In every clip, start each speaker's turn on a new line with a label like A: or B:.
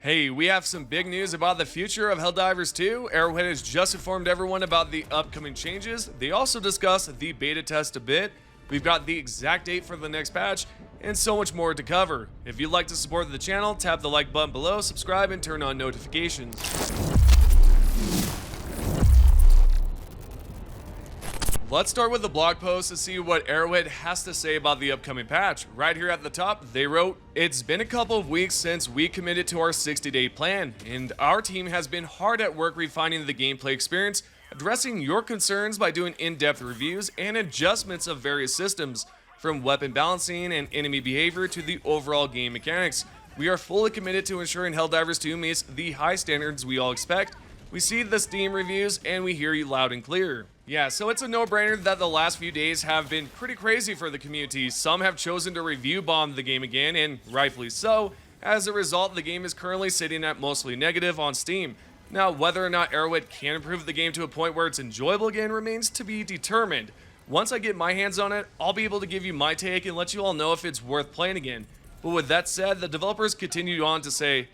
A: Hey, we have some big news about the future of Helldivers 2. Arrowhead has just informed everyone about the upcoming changes. They also discussed the beta test a bit. We've got the exact date for the next patch, and so much more to cover. If you'd like to support the channel, tap the like button below, subscribe, and turn on notifications. Let's start with the blog post to see what Arrowhead has to say about the upcoming patch. Right here at the top, they wrote, "It's been a couple of weeks since we committed to our 60-day plan, and our team has been hard at work refining the gameplay experience, addressing your concerns by doing in-depth reviews and adjustments of various systems, from weapon balancing and enemy behavior to the overall game mechanics. We are fully committed to ensuring Helldivers 2 meets the high standards we all expect. We see the Steam reviews and we hear you loud and clear." Yeah, so it's a no-brainer that the last few days have been pretty crazy for the community. Some have chosen to review bomb the game again, and rightfully so. As a result, the game is currently sitting at mostly negative on Steam. Now, whether or not Arrowhead can improve the game to a point where it's enjoyable again remains to be determined. Once I get my hands on it, I'll be able to give you my take and let you all know if it's worth playing again. But with that said, the developers continued on to say,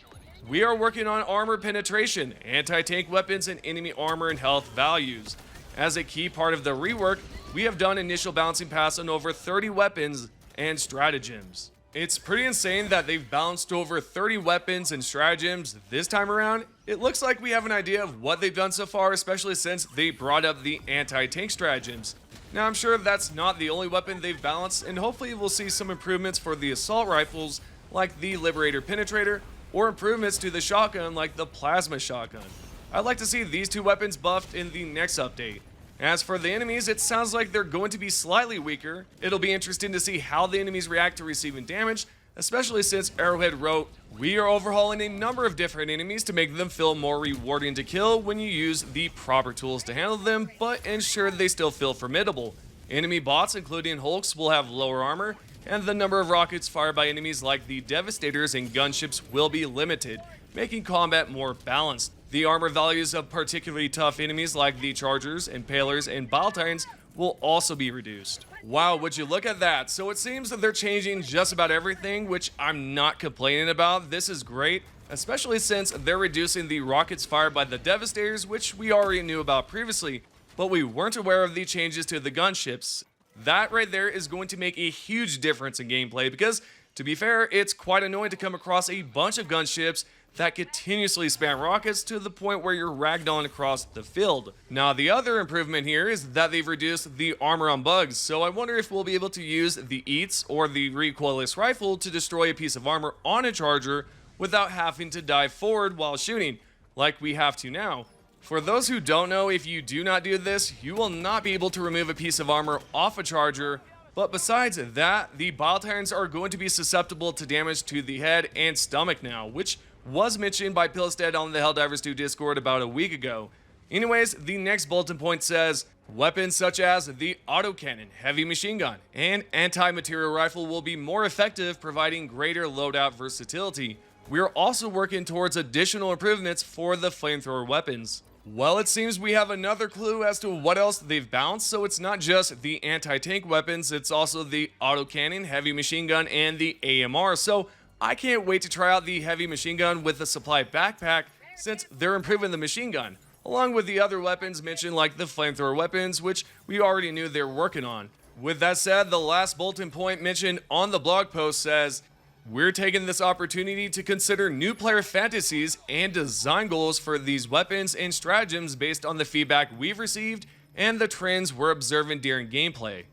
A: "We are working on armor penetration, anti-tank weapons, and enemy armor and health values. As a key part of the rework, we have done initial balancing pass on over 30 weapons and stratagems." It's pretty insane that they've balanced over 30 weapons and stratagems this time around. It looks like we have an idea of what they've done so far, especially since they brought up the anti-tank stratagems. Now, I'm sure that's not the only weapon they've balanced, and hopefully we'll see some improvements for the assault rifles like the Liberator Penetrator, or improvements to the shotgun like the plasma shotgun. I'd like to see these two weapons buffed in the next update. As for the enemies, it sounds like they're going to be slightly weaker. It'll be interesting to see how the enemies react to receiving damage, especially since Arrowhead wrote, "We are overhauling a number of different enemies to make them feel more rewarding to kill when you use the proper tools to handle them, but ensure they still feel formidable. Enemy bots, including Hulks, will have lower armor, and the number of rockets fired by enemies like the Devastators and gunships will be limited, making combat more balanced. The armor values of particularly tough enemies like the Chargers, Impalers, and Bloodstains will also be reduced." Wow, would you look at that? So it seems that they're changing just about everything, which I'm not complaining about. This is great, especially since they're reducing the rockets fired by the Devastators, which we already knew about previously, but we weren't aware of the changes to the gunships. That right there is going to make a huge difference in gameplay because, to be fair, it's quite annoying to come across a bunch of gunships that continuously spam rockets to the point where you're ragdolling across the field. Now, the other improvement here is that they've reduced the armor on bugs, so I wonder if we'll be able to use the EATs or the recoilless rifle to destroy a piece of armor on a charger without having to dive forward while shooting, like we have to now. For those who don't know, if you do not do this, you will not be able to remove a piece of armor off a charger. But besides that, the Bloodstains are going to be susceptible to damage to the head and stomach now, which was mentioned by Pilstead on the Helldivers 2 Discord about a week ago. Anyways, the next bulletin point says, "Weapons such as the autocannon, heavy machine gun, and anti-material rifle will be more effective, providing greater loadout versatility. We are also working towards additional improvements for the flamethrower weapons." Well, it seems we have another clue as to what else they've balanced, so it's not just the anti-tank weapons, it's also the autocannon, heavy machine gun, and the AMR. So I can't wait to try out the heavy machine gun with the supply backpack, since they're improving the machine gun, along with the other weapons mentioned like the flamethrower weapons, which we already knew they're working on. With that said, the last bulletin point mentioned on the blog post says, "We're taking this opportunity to consider new player fantasies and design goals for these weapons and stratagems based on the feedback we've received and the trends we're observing during gameplay."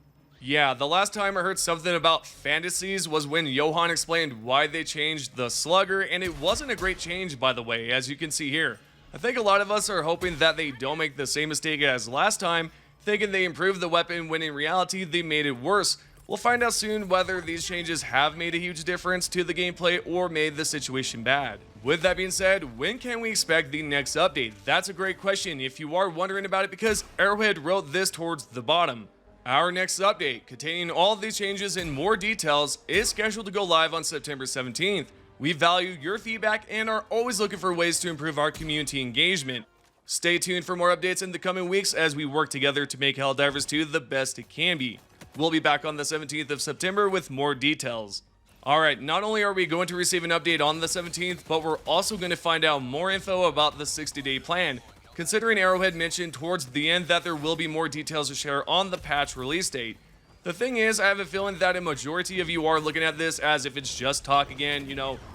A: Yeah, the last time I heard something about fantasies was when Johan explained why they changed the slugger, and it wasn't a great change, by the way, as you can see here. I think a lot of us are hoping that they don't make the same mistake as last time, thinking they improved the weapon when in reality they made it worse. We'll find out soon whether these changes have made a huge difference to the gameplay or made the situation bad. With that being said, when can we expect the next update? That's a great question if you are wondering about it, because Arrowhead wrote this towards the bottom. "Our next update, containing all of these changes and more details, is scheduled to go live on September 17th. We value your feedback and are always looking for ways to improve our community engagement. Stay tuned for more updates in the coming weeks as we work together to make Helldivers 2 the best it can be. We'll be back on the 17th of September with more details." Alright, not only are we going to receive an update on the 17th, but we're also going to find out more info about the 60-day plan, considering Arrowhead mentioned towards the end that there will be more details to share on the patch release date. The thing is, I have a feeling that a majority of you are looking at this as if it's just talk again,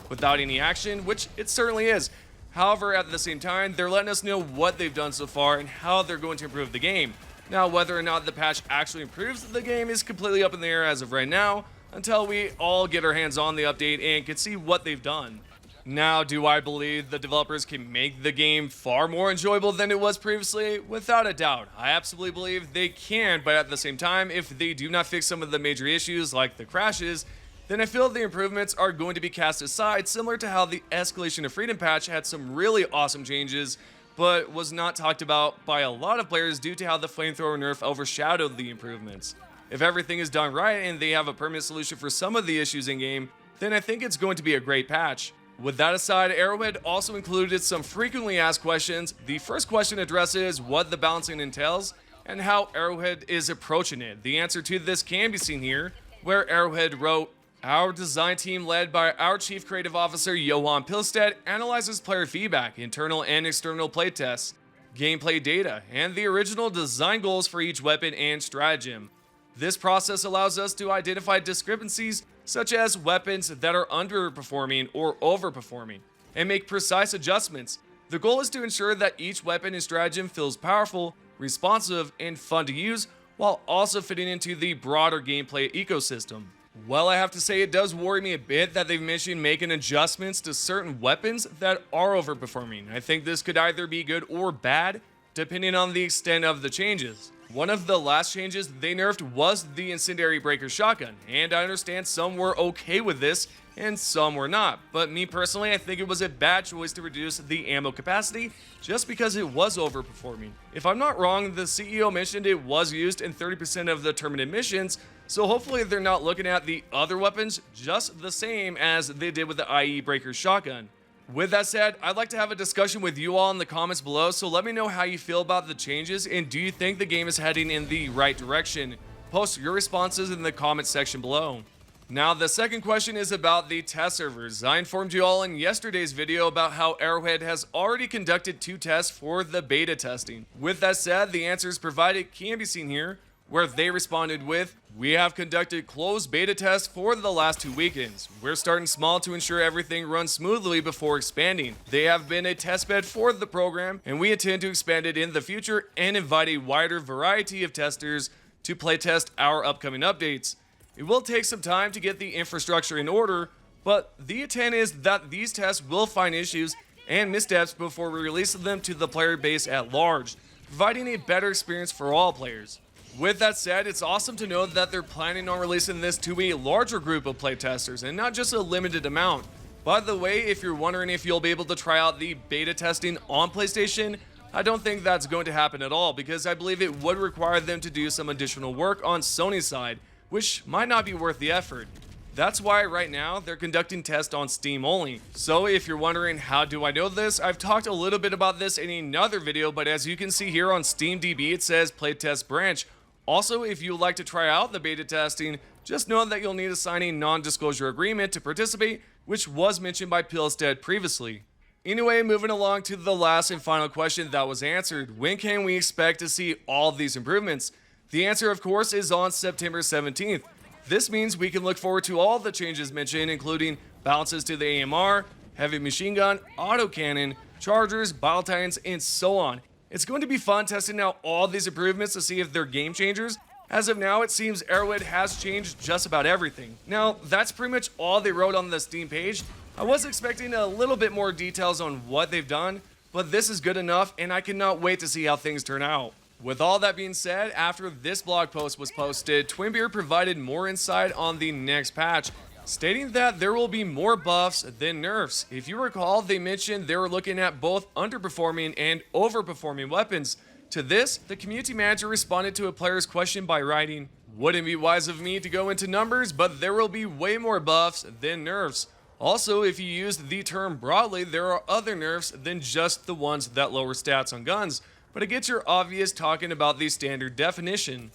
A: without any action, which it certainly is. However, at the same time, they're letting us know what they've done so far and how they're going to improve the game. Now, whether or not the patch actually improves the game is completely up in the air as of right now, until we all get our hands on the update and can see what they've done. Now, do I believe the developers can make the game far more enjoyable than it was previously? Without a doubt, I absolutely believe they can, but at the same time, if they do not fix some of the major issues like the crashes, then I feel the improvements are going to be cast aside, similar to how the Escalation of Freedom patch had some really awesome changes, but was not talked about by a lot of players due to how the Flamethrower nerf overshadowed the improvements. If everything is done right and they have a permanent solution for some of the issues in-game, then I think it's going to be a great patch. With that aside, Arrowhead also included some frequently asked questions. The first question addresses what the balancing entails and how Arrowhead is approaching it. The answer to this can be seen here, where Arrowhead wrote, "Our design team, led by our Chief Creative Officer Johan Pilstedt, analyzes player feedback, internal and external playtests, gameplay data, and the original design goals for each weapon and stratagem. This process allows us to identify discrepancies such as weapons that are underperforming or overperforming, and make precise adjustments. The goal is to ensure that each weapon and stratagem feels powerful, responsive, and fun to use, while also fitting into the broader gameplay ecosystem." Well, I have to say it does worry me a bit that they've mentioned making adjustments to certain weapons that are overperforming. I think this could either be good or bad, depending on the extent of the changes. One of the last changes they nerfed was the Incendiary Breaker Shotgun, and I understand some were okay with this and some were not, but me personally, I think it was a bad choice to reduce the ammo capacity just because it was overperforming. If I'm not wrong, the CEO mentioned it was used in 30% of the terminid missions, so hopefully they're not looking at the other weapons just the same as they did with the IE Breaker Shotgun. With that said, I'd like to have a discussion with you all in the comments below, so let me know how you feel about the changes and do you think the game is heading in the right direction? Post your responses in the comments section below. Now, the second question is about the test servers. I informed you all in yesterday's video about how Arrowhead has already conducted 2 tests for the beta testing. With that said, the answers provided can be seen here, where they responded with, "We have conducted closed beta tests for the last 2 weekends. We're starting small to ensure everything runs smoothly before expanding. They have been a testbed for the program, and we intend to expand it in the future and invite a wider variety of testers to playtest our upcoming updates. It will take some time to get the infrastructure in order, but the intent is that these tests will find issues and missteps before we release them to the player base at large, providing a better experience for all players." With that said, it's awesome to know that they're planning on releasing this to a larger group of playtesters and not just a limited amount. By the way, if you're wondering if you'll be able to try out the beta testing on PlayStation, I don't think that's going to happen at all because I believe it would require them to do some additional work on Sony's side, which might not be worth the effort. That's why right now they're conducting tests on Steam only. So if you're wondering how do I know this, I've talked a little bit about this in another video, but as you can see here on SteamDB it says playtest branch. Also, if you would like to try out the beta testing, just know that you'll need to sign a non-disclosure agreement to participate, which was mentioned by Pilstedt previously. Anyway, moving along to the last and final question that was answered. When can we expect to see all of these improvements? The answer, of course, is on September 17th. This means we can look forward to all the changes mentioned, including balances to the AMR, heavy machine gun, autocannon, chargers, battalions, and so on. It's going to be fun testing out all these improvements to see if they're game changers. As of now, it seems Arrowhead has changed just about everything. Now, that's pretty much all they wrote on the Steam page. I was expecting a little bit more details on what they've done, but this is good enough and I cannot wait to see how things turn out. With all that being said, after this blog post was posted, Twinbeard provided more insight on the next patch, stating that there will be more buffs than nerfs. If you recall, they mentioned they were looking at both underperforming and overperforming weapons. To this, the community manager responded to a player's question by writing, "Wouldn't be wise of me to go into numbers, but there will be way more buffs than nerfs. Also, if you use the term broadly, there are other nerfs than just the ones that lower stats on guns, but it gets your obvious talking about the standard definition."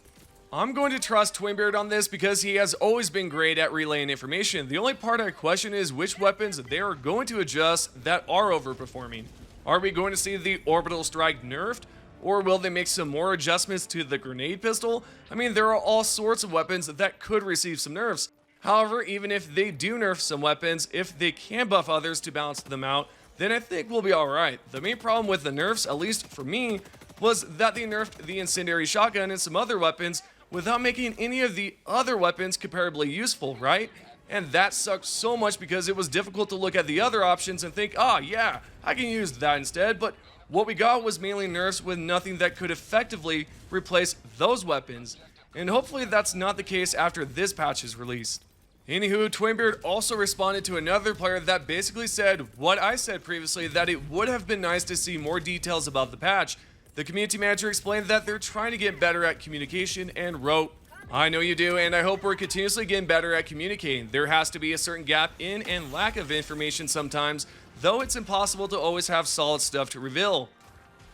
A: I'm going to trust Twinbeard on this because he has always been great at relaying information. The only part I question is which weapons they are going to adjust that are overperforming. Are we going to see the orbital strike nerfed? Or will they make some more adjustments to the grenade pistol? I mean, there are all sorts of weapons that could receive some nerfs. However, even if they do nerf some weapons, if they can buff others to balance them out, then I think we'll be alright. The main problem with the nerfs, at least for me, was that they nerfed the incendiary shotgun and some other weapons without making any of the other weapons comparably useful, right? And that sucked so much because it was difficult to look at the other options and think, ah, yeah, I can use that instead, but what we got was mainly nerfs with nothing that could effectively replace those weapons. And hopefully that's not the case after this patch is released. Anywho, Twinbeard also responded to another player that basically said what I said previously, that it would have been nice to see more details about the patch. The community manager explained that they're trying to get better at communication and wrote, I know you do, and I hope we're continuously getting better at communicating. There has to be a certain gap in and lack of information sometimes, though it's impossible to always have solid stuff to reveal.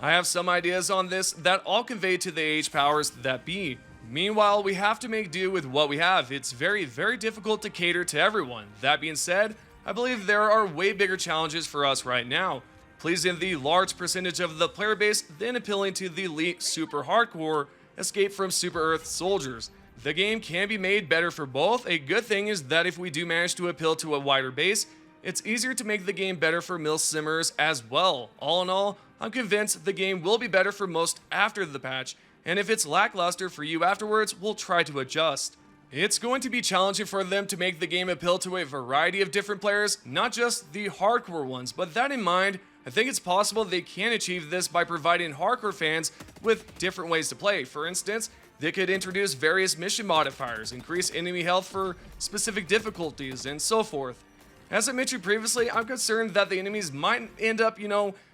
A: I have some ideas on this that I'll convey to the H powers that be. Meanwhile, we have to make do with what we have. It's very, very difficult to cater to everyone. That being said, I believe there are way bigger challenges for us right now. Pleasing the large percentage of the player base, then appealing to the elite super hardcore escape from super earth soldiers. The game can be made better for both. A good thing is that if we do manage to appeal to a wider base, it's easier to make the game better for mill simmers as well. All in all, I'm convinced the game will be better for most after the patch, and if it's lackluster for you afterwards, we'll try to adjust. It's going to be challenging for them to make the game appeal to a variety of different players, not just the hardcore ones, but that in mind, I think it's possible they can achieve this by providing hardcore fans with different ways to play. For instance, they could introduce various mission modifiers, increase enemy health for specific difficulties, and so forth. As I mentioned previously, I'm concerned that the enemies might end up,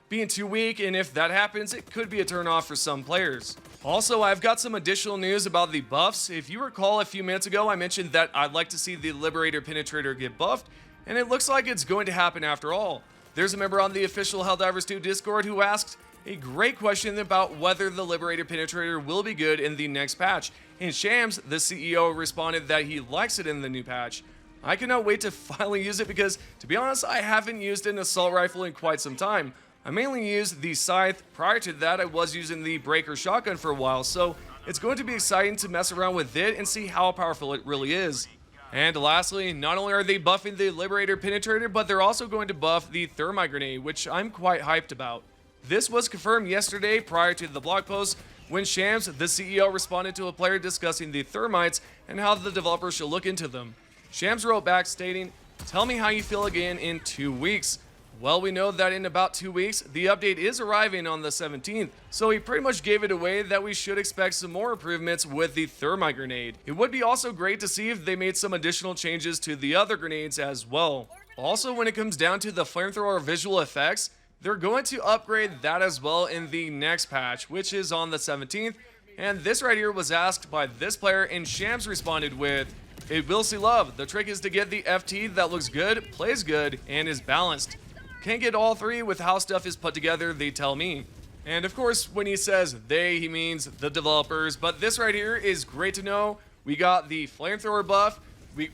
A: being too weak, and if that happens, it could be a turnoff for some players. Also, I've got some additional news about the buffs. If you recall a few minutes ago, I mentioned that I'd like to see the Liberator Penetrator get buffed, and it looks like it's going to happen after all. There's a member on the official Helldivers 2 Discord who asked a great question about whether the Liberator Penetrator will be good in the next patch, and Shams, the CEO, responded that he likes it in the new patch. I cannot wait to finally use it because, to be honest, I haven't used an assault rifle in quite some time. I mainly used the scythe. Prior to that, I was using the breaker shotgun for a while, so it's going to be exciting to mess around with it and see how powerful it really is. And lastly, not only are they buffing the Liberator Penetrator, but they're also going to buff the Thermite Grenade, which I'm quite hyped about. This was confirmed yesterday prior to the blog post when Shams, the CEO, responded to a player discussing the Thermites and how the developers should look into them. Shams wrote back stating, "Tell me how you feel again in 2 weeks." Well, we know that in about 2 weeks, the update is arriving on the 17th, so he pretty much gave it away that we should expect some more improvements with the Thermite Grenade. It would be also great to see if they made some additional changes to the other grenades as well. Also, when it comes down to the Flamethrower visual effects, they're going to upgrade that as well in the next patch, which is on the 17th, and this right here was asked by this player, and Shams responded with, "It will see love. The trick is to get the FT that looks good, plays good, and is balanced. Can't get all three with how stuff is put together, they tell me." And of course, when he says they, he means the developers, but this right here is great to know. We got the Flamethrower buff,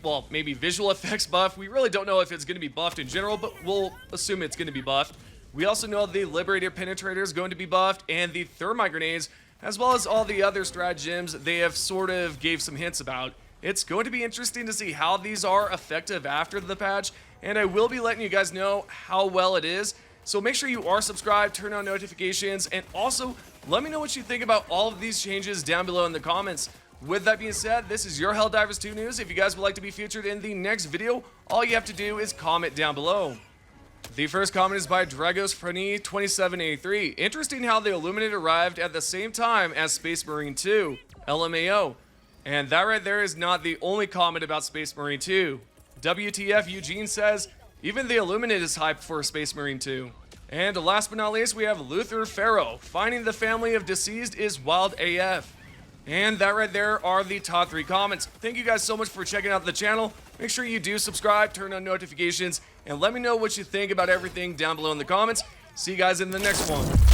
A: well, maybe visual effects buff. We really don't know if it's going to be buffed in general, but we'll assume it's going to be buffed. We also know the Liberator Penetrator is going to be buffed, and the Thermite Grenades, as well as all the other stratagems they have sort of gave some hints about. It's going to be interesting to see how these are effective after the patch, and I will be letting you guys know how well it is. So make sure you are subscribed, turn on notifications, and also let me know what you think about all of these changes down below in the comments. With that being said, this is your Helldivers 2 news. If you guys would like to be featured in the next video, all you have to do is comment down below. The first comment is by Dragos Frani 2783. Interesting how the Illuminate arrived at the same time as Space Marine 2, LMAO. And that right there is not the only comment about Space Marine 2. WTF Eugene says, even the Illuminate is hyped for Space Marine 2. And last but not least, we have Luther Farrow. Finding the family of deceased is wild AF. And that right there are the top 3 comments. Thank you guys so much for checking out the channel. Make sure you do subscribe, turn on notifications, and let me know what you think about everything down below in the comments. See you guys in the next one.